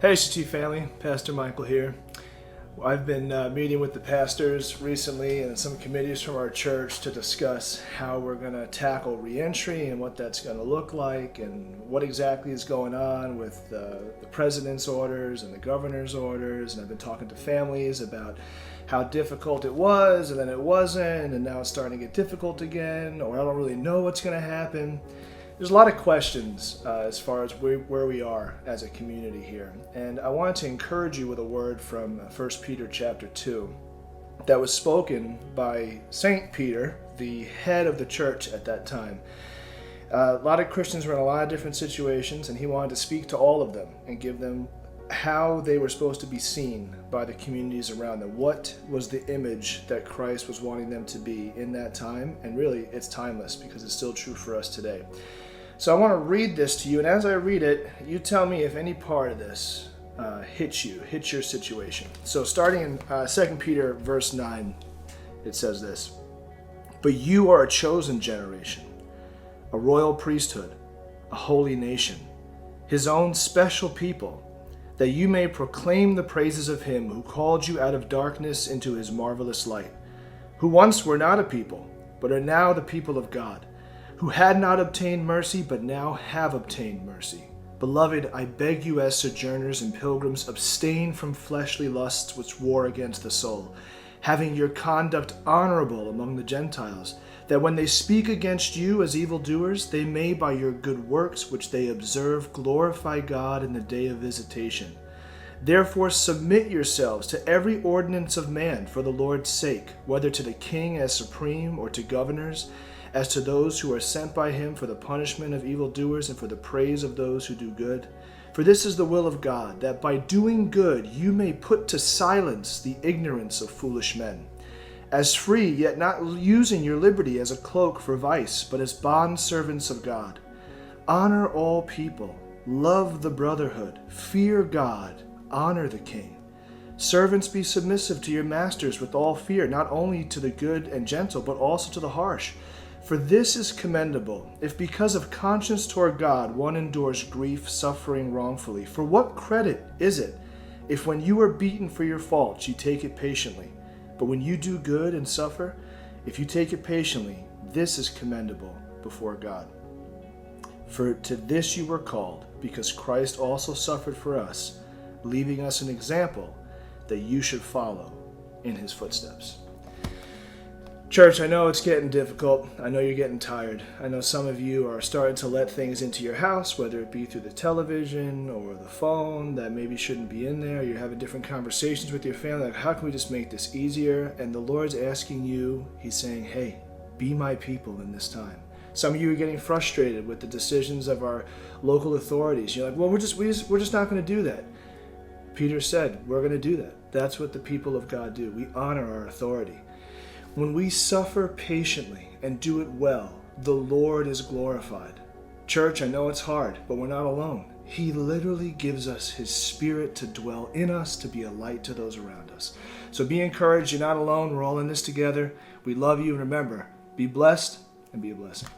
Hey CT family, Pastor Michael here. I've been meeting with the pastors recently and some committees from our church to discuss how we're going to tackle reentry and what that's going to look like and what exactly is going on with the president's orders and the governor's orders. And I've been talking to families about how difficult it was and then it wasn't and now it's starting to get difficult again, or I don't really know what's going to happen. There's a lot of questions as far as where we are as a community here. And I wanted to encourage you with a word from 1 Peter chapter 2 that was spoken by St. Peter, the head of the church at that time. A lot of Christians were in a lot of different situations, and he wanted to speak to all of them and give them how they were supposed to be seen by the communities around them. What was the image that Christ was wanting them to be in that time? And really, it's timeless because it's still true for us today. So I want to read this to you, and as I read it, you tell me if any part of this hits your situation. So starting in 2 Peter verse 9, it says this: "But you are a chosen generation, a royal priesthood, a holy nation, his own special people, that you may proclaim the praises of him who called you out of darkness into his marvelous light, who once were not a people, but are now the people of God, who had not obtained mercy, but now have obtained mercy. Beloved, I beg you as sojourners and pilgrims, abstain from fleshly lusts which war against the soul, having your conduct honorable among the Gentiles, that when they speak against you as evildoers, they may by your good works which they observe glorify God in the day of visitation. Therefore submit yourselves to every ordinance of man for the Lord's sake, whether to the king as supreme or to governors, as to those who are sent by him for the punishment of evildoers and for the praise of those who do good. For this is the will of God, that by doing good you may put to silence the ignorance of foolish men. As free, yet not using your liberty as a cloak for vice, but as bondservants of God. Honor all people, love the brotherhood, fear God, honor the king. Servants, be submissive to your masters with all fear, not only to the good and gentle, but also to the harsh. For this is commendable, if because of conscience toward God one endures grief, suffering wrongfully. For what credit is it if when you are beaten for your faults you take it patiently? But when you do good and suffer, if you take it patiently, this is commendable before God. For to this you were called, because Christ also suffered for us, leaving us an example that you should follow in his footsteps." Church, I know it's getting difficult. I know you're getting tired. I know some of you are starting to let things into your house, whether it be through the television or the phone that maybe shouldn't be in there. You're having different conversations with your family. Like, how can we just make this easier? And the Lord's asking you, he's saying, hey, be my people in this time. Some of you are getting frustrated with the decisions of our local authorities. You're like, well, we're just not going to do that. Peter said, we're going to do that. That's what the people of God do. We honor our authority. When we suffer patiently and do it well, the Lord is glorified. Church, I know it's hard, but we're not alone. He literally gives us his spirit to dwell in us, to be a light to those around us. So be encouraged. You're not alone. We're all in this together. We love you. And remember, be blessed and be a blessing.